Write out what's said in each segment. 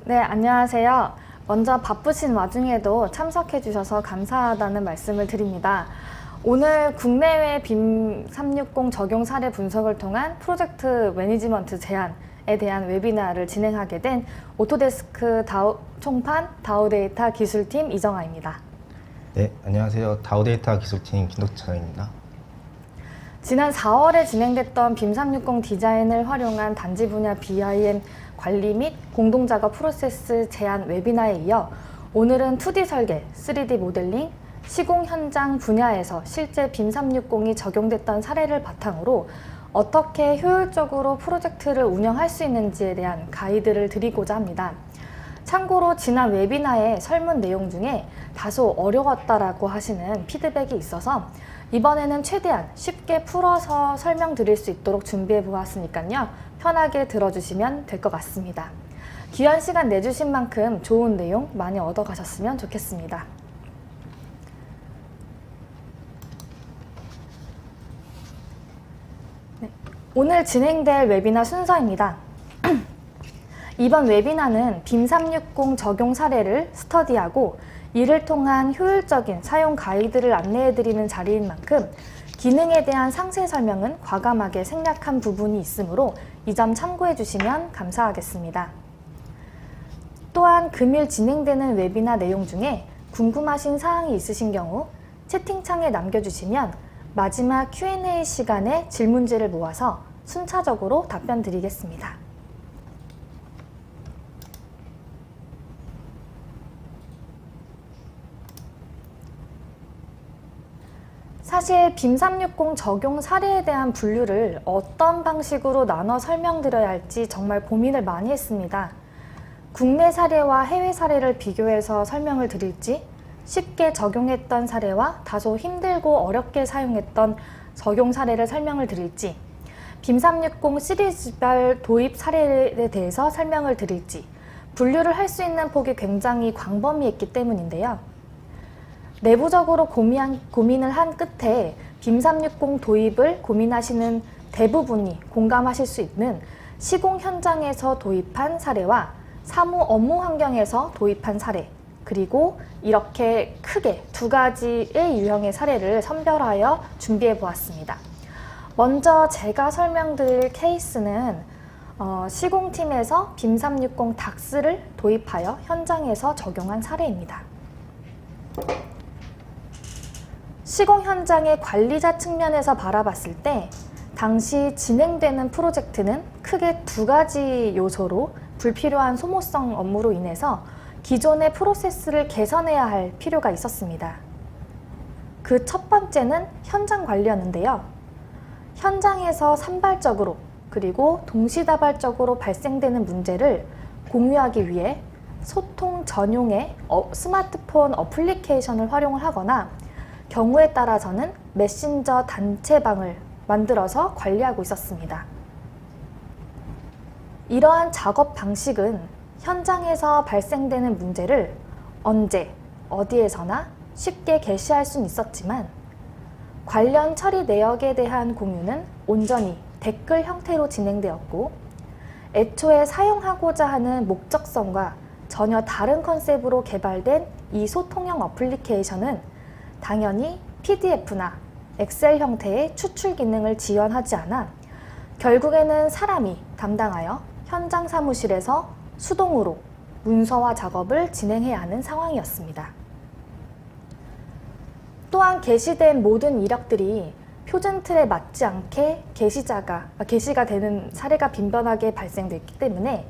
네, 안녕하세요. 먼저 바쁘신 와중에도 참석해 주셔서 감사하다는 말씀을 드립니다. 오늘 국내외 빔 360 적용 사례 분석을 통한 프로젝트 매니지먼트 제안에 대한 웨비나를 진행하게 된 오토데스크 총판 다우데이터 기술팀 이정아입니다. 네, 안녕하세요. 다우데이터 기술팀 김덕찬입니다. 지난 4월에 진행됐던 빔 360 디자인을 활용한 단지 분야 BIM 관리 및 공동작업 프로세스 제안 웨비나에 이어 오늘은 2D 설계, 3D 모델링, 시공 현장 분야에서 실제 빔 360이 적용됐던 사례를 바탕으로 어떻게 효율적으로 프로젝트를 운영할 수 있는지에 대한 가이드를 드리고자 합니다. 참고로 지난 웨비나의 설문 내용 중에 다소 어려웠다라고 하시는 피드백이 있어서 이번에는 최대한 쉽게 풀어서 설명드릴 수 있도록 준비해 보았으니까요. 편하게 들어주시면 될 것 같습니다. 귀한 시간 내주신 만큼 좋은 내용 많이 얻어가셨으면 좋겠습니다. 네, 오늘 진행될 웨비나 순서입니다. 이번 웨비나는 빔 360 적용 사례를 스터디하고 이를 통한 효율적인 사용 가이드를 안내해드리는 자리인 만큼 기능에 대한 상세 설명은 과감하게 생략한 부분이 있으므로 이 점 참고해 주시면 감사하겠습니다. 또한 금일 진행되는 웨비나 내용 중에 궁금하신 사항이 있으신 경우 채팅창에 남겨주시면 마지막 Q&A 시간에 질문지를 모아서 순차적으로 답변 드리겠습니다. 사실 빔 360 적용 사례에 대한 분류를 어떤 방식으로 나눠 설명드려야 할지 정말 고민을 많이 했습니다. 국내 사례와 해외 사례를 비교해서 설명을 드릴지, 쉽게 적용했던 사례와 다소 힘들고 어렵게 사용했던 적용 사례를 설명을 드릴지, 빔 360 시리즈별 도입 사례에 대해서 설명을 드릴지 분류를 할 수 있는 폭이 굉장히 광범위했기 때문인데요. 내부적으로 고민을 한 끝에 빔 360 도입을 고민하시는 대부분이 공감하실 수 있는 시공 현장에서 도입한 사례와 사무 업무 환경에서 도입한 사례, 그리고 이렇게 크게 두 가지의 유형의 사례를 선별하여 준비해 보았습니다. 먼저 제가 설명드릴 케이스는 시공팀에서 빔 360 닥스를 도입하여 현장에서 적용한 사례입니다. 시공 현장의 관리자 측면에서 바라봤을 때 당시 진행되는 프로젝트는 크게 두 가지 요소로 불필요한 소모성 업무로 인해서 기존의 프로세스를 개선해야 할 필요가 있었습니다. 그 첫 번째는 현장 관리였는데요. 현장에서 산발적으로 그리고 동시다발적으로 발생되는 문제를 공유하기 위해 소통 전용의 스마트폰 어플리케이션을 활용을 하거나 경우에 따라서는 메신저 단체방을 만들어서 관리하고 있었습니다. 이러한 작업 방식은 현장에서 발생되는 문제를 언제, 어디에서나 쉽게 게시할 수는 있었지만 관련 처리 내역에 대한 공유는 온전히 댓글 형태로 진행되었고 애초에 사용하고자 하는 목적성과 전혀 다른 컨셉으로 개발된 이 소통형 어플리케이션은 당연히 PDF나 엑셀 형태의 추출 기능을 지원하지 않아 결국에는 사람이 담당하여 현장 사무실에서 수동으로 문서화 작업을 진행해야 하는 상황이었습니다. 또한 게시된 모든 이력들이 표준 틀에 맞지 않게 게시가 되는 사례가 빈번하게 발생됐기 때문에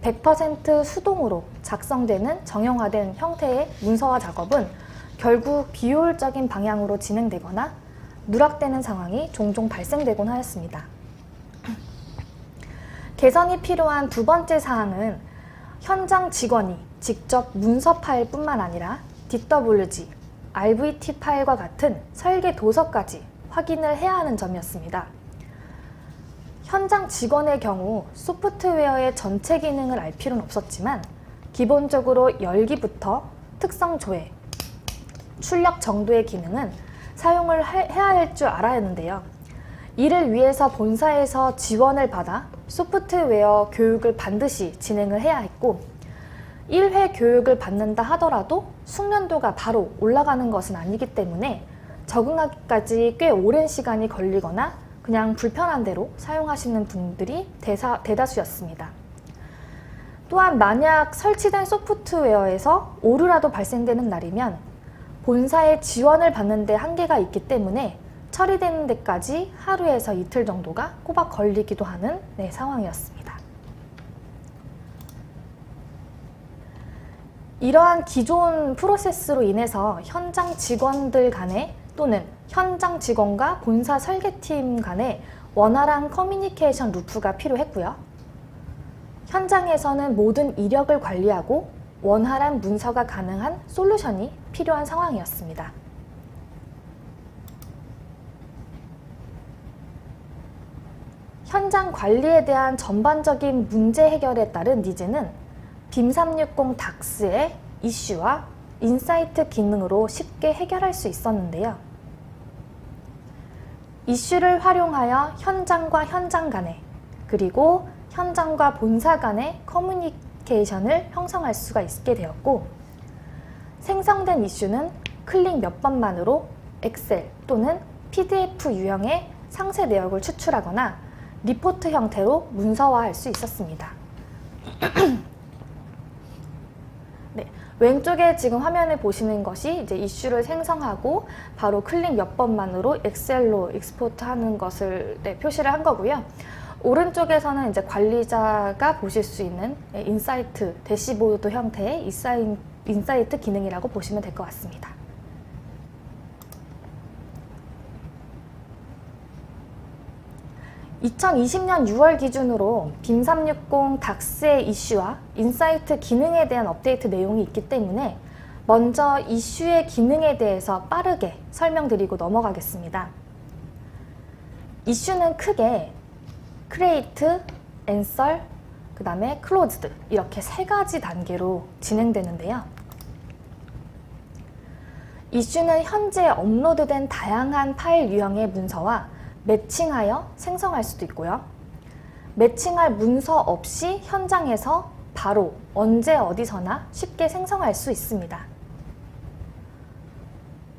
100% 수동으로 작성되는 정형화된 형태의 문서화 작업은 결국 비효율적인 방향으로 진행되거나 누락되는 상황이 종종 발생되곤 하였습니다. 개선이 필요한 두 번째 사항은 현장 직원이 직접 문서 파일 뿐만 아니라 DWG, RVT 파일과 같은 설계 도서까지 확인을 해야 하는 점이었습니다. 현장 직원의 경우 소프트웨어의 전체 기능을 알 필요는 없었지만 기본적으로 열기부터 특성 조회, 출력 정도의 기능은 사용을 해야 할 줄 알아야 하는데요. 이를 위해서 본사에서 지원을 받아 소프트웨어 교육을 반드시 진행을 해야 했고 1회 교육을 받는다 하더라도 숙련도가 바로 올라가는 것은 아니기 때문에 적응하기까지 꽤 오랜 시간이 걸리거나 그냥 불편한 대로 사용하시는 분들이 대다수였습니다. 또한 만약 설치된 소프트웨어에서 오류라도 발생되는 날이면 본사의 지원을 받는 데 한계가 있기 때문에 처리되는 데까지 하루에서 이틀 정도가 꼬박 걸리기도 하는 상황이었습니다. 이러한 기존 프로세스로 인해서 현장 직원들 간에 또는 현장 직원과 본사 설계팀 간에 원활한 커뮤니케이션 루프가 필요했고요. 현장에서는 모든 이력을 관리하고 원활한 문서가 가능한 솔루션이 필요한 상황이었습니다. 현장 관리에 대한 전반적인 문제 해결에 따른 니즈는 빔 360 닥스의 이슈와 인사이트 기능으로 쉽게 해결할 수 있었는데요. 이슈를 활용하여 현장과 현장 간에 그리고 현장과 본사 간의 커뮤니케이션을 형성할 수가 있게 되었고, 생성된 이슈는 클릭 몇 번만으로 엑셀 또는 PDF 유형의 상세 내역을 추출하거나 리포트 형태로 문서화할 수 있었습니다. 네, 왼쪽에 지금 화면에 보시는 것이 이제 이슈를 생성하고 바로 클릭 몇 번만으로 엑셀로 익스포트하는 것을 표시를 한 거고요. 오른쪽에서는 이제 관리자가 보실 수 있는 인사이트, 대시보드 형태의 인사이트 기능이라고 보시면 될 것 같습니다. (2020년 6월) 기준으로 빔 360 닥스의 이슈와 인사이트 기능에 대한 업데이트 내용이 있기 때문에 먼저 이슈의 기능에 대해서 빠르게 설명드리고 넘어가겠습니다. 이슈는 크게 크리에이트, 앤서, 그 다음에 클로즈드 이렇게 세 가지 단계로 진행되는데요. 이슈는 현재 업로드된 다양한 파일 유형의 문서와 매칭하여 생성할 수도 있고요. 매칭할 문서 없이 현장에서 바로 언제 어디서나 쉽게 생성할 수 있습니다.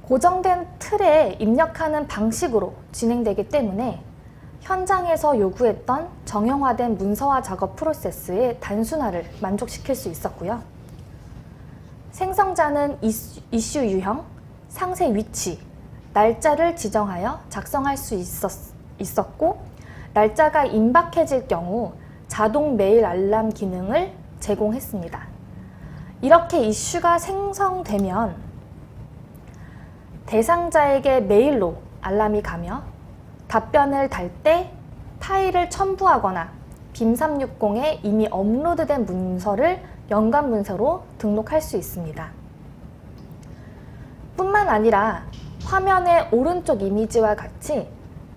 고정된 틀에 입력하는 방식으로 진행되기 때문에 현장에서 요구했던 정형화된 문서화 작업 프로세스의 단순화를 만족시킬 수 있었고요. 생성자는 이슈 유형, 상세 위치, 날짜를 지정하여 작성할 수 있었고, 날짜가 임박해질 경우 자동 메일 알람 기능을 제공했습니다. 이렇게 이슈가 생성되면 대상자에게 메일로 알람이 가며 답변을 달 때 파일을 첨부하거나 빔 360에 이미 업로드된 문서를 연관 문서로 등록할 수 있습니다. 뿐만 아니라 화면의 오른쪽 이미지와 같이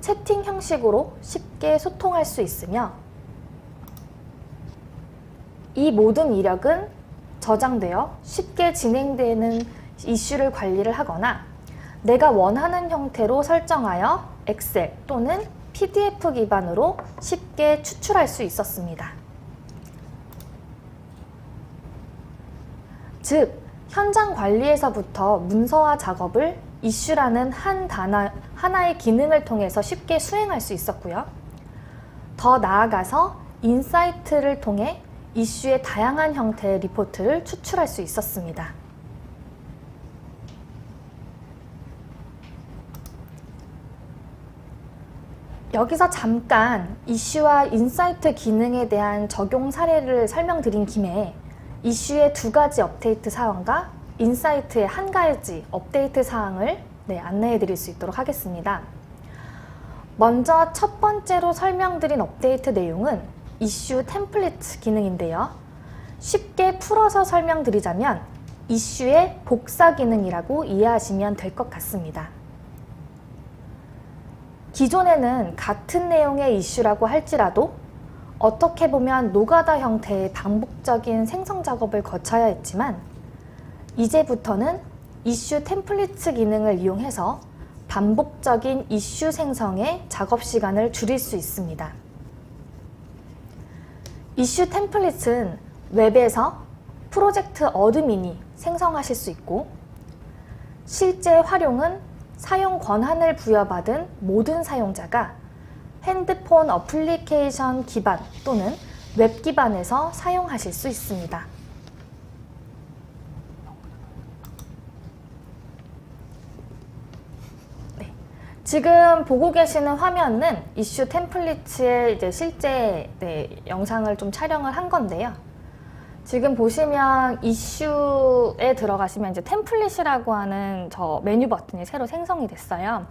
채팅 형식으로 쉽게 소통할 수 있으며, 이 모든 이력은 저장되어 쉽게 진행되는 이슈를 관리를 하거나 내가 원하는 형태로 설정하여 엑셀 또는 PDF 기반으로 쉽게 추출할 수 있었습니다. 즉, 현장 관리에서부터 문서화 작업을 이슈라는 하나의 기능을 통해서 쉽게 수행할 수 있었고요. 더 나아가서 인사이트를 통해 이슈의 다양한 형태의 리포트를 추출할 수 있었습니다. 여기서 잠깐 이슈와 인사이트 기능에 대한 적용 사례를 설명드린 김에 이슈의 2가지 업데이트 사항과 인사이트의 1가지 업데이트 사항을 안내해 드릴 수 있도록 하겠습니다. 먼저 첫 번째로 설명드린 업데이트 내용은 이슈 템플릿 기능인데요. 쉽게 풀어서 설명드리자면 이슈의 복사 기능이라고 이해하시면 될 것 같습니다. 기존에는 같은 내용의 이슈라고 할지라도 어떻게 보면 노가다 형태의 반복적인 생성 작업을 거쳐야 했지만, 이제부터는 이슈 템플릿 기능을 이용해서 반복적인 이슈 생성의 작업 시간을 줄일 수 있습니다. 이슈 템플릿은 웹에서 프로젝트 어드민이 생성하실 수 있고, 실제 활용은 사용 권한을 부여받은 모든 사용자가 핸드폰 어플리케이션 기반 또는 웹 기반에서 사용하실 수 있습니다. 지금 보고 계시는 화면은 이슈 템플릿의 이제 실제 영상을 좀 촬영을 한 건데요. 지금 보시면 이슈에 들어가시면 이제 템플릿이라고 하는 저 메뉴 버튼이 새로 생성이 됐어요.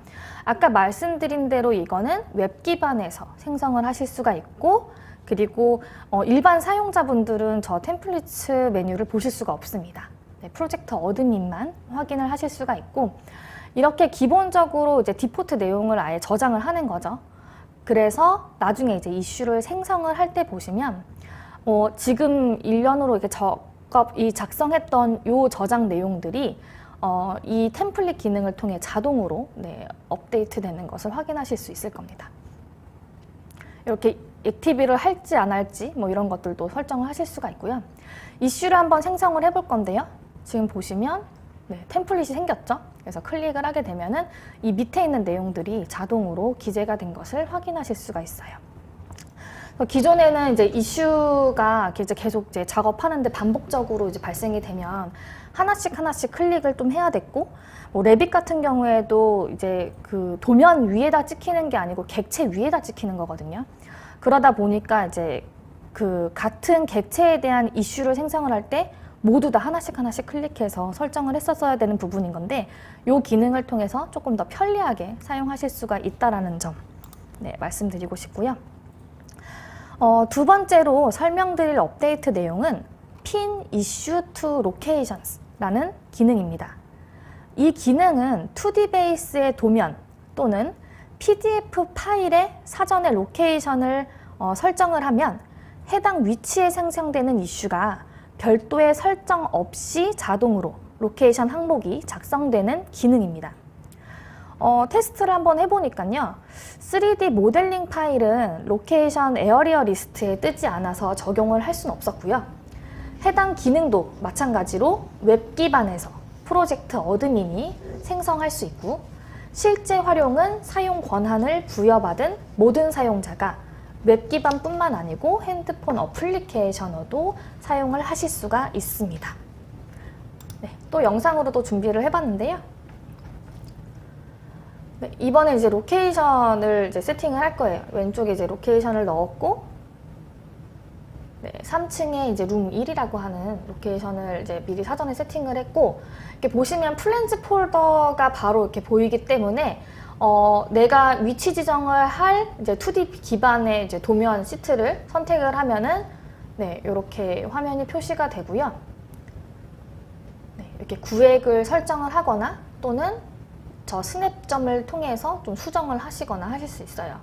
아까 말씀드린 대로 이거는 웹 기반에서 생성을 하실 수가 있고, 그리고 일반 사용자분들은 저 템플릿 메뉴를 보실 수가 없습니다. 프로젝트 어드민만 확인을 하실 수가 있고, 이렇게 기본적으로 이제 디포트 내용을 아예 저장을 하는 거죠. 그래서 나중에 이제 이슈를 생성을 할 때 보시면 지금 일련으로 이렇게 작성했던 요 저장 내용들이 이 템플릿 기능을 통해 자동으로 업데이트 되는 것을 확인하실 수 있을 겁니다. 이렇게 액티브를 할지 안 할지 뭐 이런 것들도 설정을 하실 수가 있고요. 이슈를 한번 생성을 해볼 건데요. 지금 보시면 템플릿이 생겼죠. 그래서 클릭을 하게 되면은 이 밑에 있는 내용들이 자동으로 기재가 된 것을 확인하실 수가 있어요. 기존에는 이제 이슈가 이제 계속 이제 작업하는데 반복적으로 이제 발생이 되면 하나씩 클릭을 좀 해야 됐고, 뭐 레빗 같은 경우에도 이제 그 도면 위에다 찍히는 게 아니고 객체 위에다 찍히는 거거든요. 그러다 보니까 이제 그 같은 객체에 대한 이슈를 생성을 할 때 모두 다 하나씩 클릭해서 설정을 했었어야 되는 부분인 건데, 이 기능을 통해서 조금 더 편리하게 사용하실 수가 있다라는 점 말씀드리고 싶고요. 두 번째로 설명드릴 업데이트 내용은 Pin Issue to Locations 라는 기능입니다. 이 기능은 2D 베이스의 도면 또는 PDF 파일의 사전에 로케이션을 설정을 하면 해당 위치에 생성되는 이슈가 별도의 설정 없이 자동으로 로케이션 항목이 작성되는 기능입니다. 테스트를 한번 해보니까요. 3D 모델링 파일은 로케이션 에어리어 리스트에 뜨지 않아서 적용을 할 수는 없었고요. 해당 기능도 마찬가지로 웹 기반에서 프로젝트 어드민이 생성할 수 있고, 실제 활용은 사용 권한을 부여받은 모든 사용자가 웹 기반뿐만 아니고 핸드폰 어플리케이션으로도 사용을 하실 수가 있습니다. 또 영상으로도 준비를 해봤는데요. 이번에 이제 로케이션을 이제 세팅을 할 거예요. 왼쪽에 이제 로케이션을 넣었고, 3층에 이제 룸 1이라고 하는 로케이션을 이제 미리 사전에 세팅을 했고, 이렇게 보시면 플랜즈 폴더가 바로 이렇게 보이기 때문에 내가 위치 지정을 할 이제 2D 기반의 이제 도면 시트를 선택을 하면은 이렇게 화면이 표시가 되고요. 이렇게 구획을 설정을 하거나 또는 저 스냅점을 통해서 좀 수정을 하시거나 하실 수 있어요.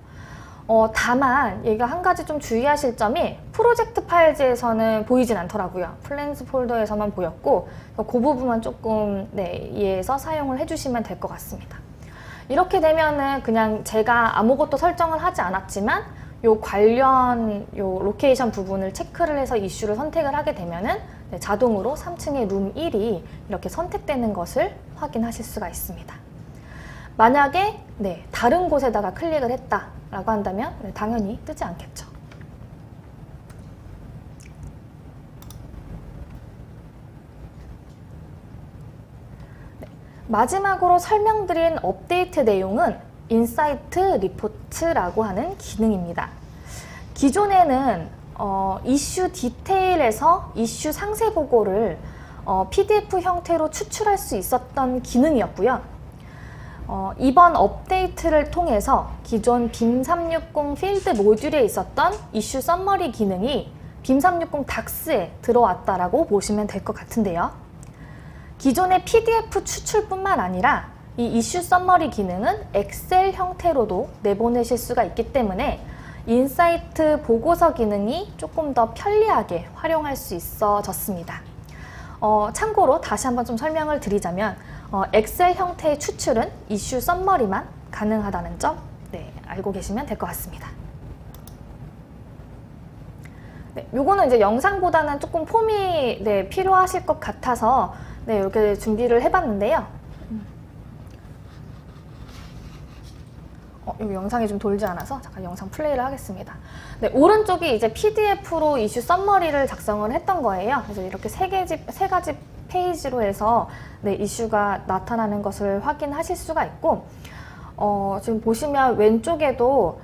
다만 얘가 한 가지 좀 주의하실 점이 프로젝트 파일즈에서는 보이진 않더라고요. 플랜스 폴더에서만 보였고, 그 부분만 조금 이해해서 사용을 해주시면 될 것 같습니다. 이렇게 되면은 그냥 제가 아무것도 설정을 하지 않았지만 요 관련 요 로케이션 부분을 체크를 해서 이슈를 선택을 하게 되면은 자동으로 3층의 룸 1이 이렇게 선택되는 것을 확인하실 수가 있습니다. 만약에 다른 곳에다가 클릭을 했다라고 한다면 당연히 뜨지 않겠죠. 마지막으로 설명드린 업데이트 내용은 인사이트 리포트라고 하는 기능입니다. 기존에는 이슈 디테일에서 이슈 상세 보고를 PDF 형태로 추출할 수 있었던 기능이었고요. 이번 업데이트를 통해서 기존 빔 360 필드 모듈에 있었던 이슈 썸머리 기능이 빔 360 닥스에 들어왔다라고 보시면 될 것 같은데요. 기존의 PDF 추출뿐만 아니라 이 이슈 썸머리 기능은 엑셀 형태로도 내보내실 수가 있기 때문에 인사이트 보고서 기능이 조금 더 편리하게 활용할 수 있어졌습니다. 참고로 다시 한번 좀 설명을 드리자면 엑셀 형태의 추출은 이슈 썸머리만 가능하다는 점 알고 계시면 될 것 같습니다. 요거는 이제 영상보다는 조금 폼이 필요하실 것 같아서 이렇게 준비를 해봤는데요. 여기 영상이 좀 돌지 않아서 잠깐 영상 플레이를 하겠습니다. 오른쪽이 이제 PDF로 이슈 썸머리를 작성을 했던 거예요. 그래서 이렇게 세 가지 페이지로 해서 이슈가 나타나는 것을 확인하실 수가 있고, 지금 보시면 왼쪽에도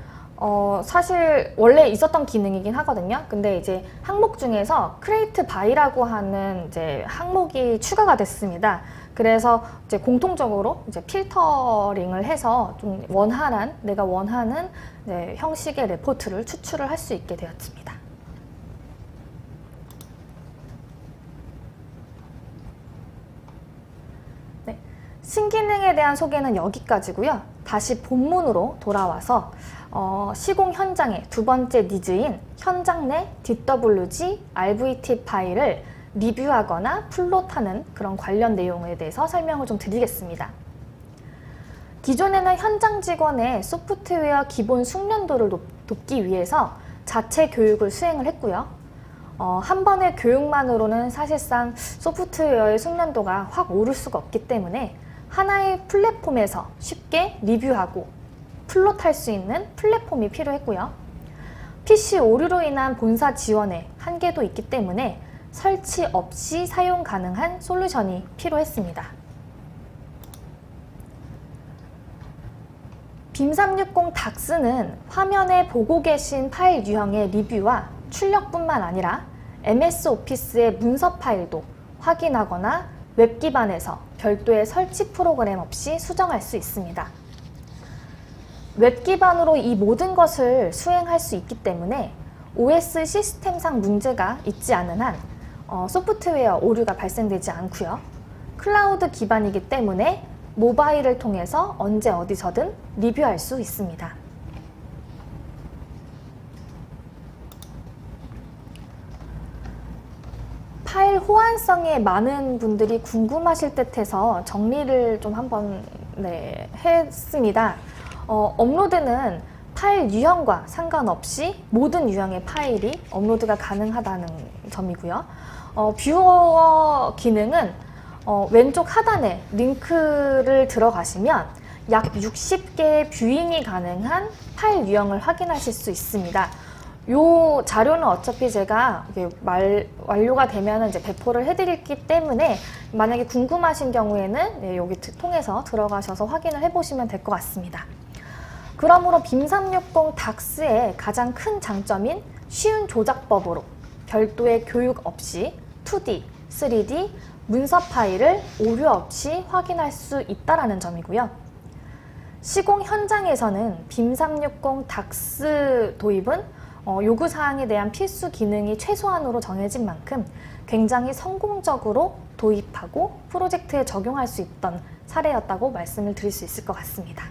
사실 원래 있었던 기능이긴 하거든요. 근데 이제 항목 중에서 크리에이트 바이라고 하는 이제 항목이 추가가 됐습니다. 그래서 이제 공통적으로 이제 필터링을 해서 좀 내가 원하는 형식의 레포트를 추출을 할 수 있게 되었습니다. 신기능에 대한 소개는 여기까지고요. 다시 본문으로 돌아와서 시공 현장의 두 번째 니즈인 현장 내 DWG RVT 파일을 리뷰하거나 플롯하는 그런 관련 내용에 대해서 설명을 좀 드리겠습니다. 기존에는 현장 직원의 소프트웨어 기본 숙련도를 돕기 위해서 자체 교육을 수행을 했고요. 한 번의 교육만으로는 사실상 소프트웨어의 숙련도가 확 오를 수가 없기 때문에 하나의 플랫폼에서 쉽게 리뷰하고 플롯할 수 있는 플랫폼이 필요했고요. PC 오류로 인한 본사 지원에 한계도 있기 때문에 설치 없이 사용 가능한 솔루션이 필요했습니다. 빔360 DAX는 화면에 보고 계신 파일 유형의 리뷰와 출력뿐만 아니라 MS 오피스의 문서 파일도 확인하거나 웹 기반에서 별도의 설치 프로그램 없이 수정할 수 있습니다. 웹 기반으로 이 모든 것을 수행할 수 있기 때문에 OS 시스템상 문제가 있지 않은 한 소프트웨어 오류가 발생되지 않고요. 클라우드 기반이기 때문에 모바일을 통해서 언제 어디서든 리뷰할 수 있습니다. 파일 호환성에 많은 분들이 궁금하실 듯해서 정리를 좀 한번 했습니다. 업로드는 파일 유형과 상관없이 모든 유형의 파일이 업로드가 가능하다는 점이고요. 뷰어 기능은 왼쪽 하단에 링크를 들어가시면 약 60개의 뷰잉이 가능한 파일 유형을 확인하실 수 있습니다. 요 자료는 어차피 제가 완료가 되면 이제 배포를 해드리기 때문에 만약에 궁금하신 경우에는 여기 통해서 들어가셔서 확인을 해보시면 될 것 같습니다. 그러므로 빔360 DAX의 가장 큰 장점인 쉬운 조작법으로 별도의 교육 없이 2D, 3D, 문서 파일을 오류 없이 확인할 수 있다는 점이고요. 시공 현장에서는 빔360 DAX 도입은 요구사항에 대한 필수 기능이 최소한으로 정해진 만큼 굉장히 성공적으로 도입하고 프로젝트에 적용할 수 있던 사례였다고 말씀을 드릴 수 있을 것 같습니다.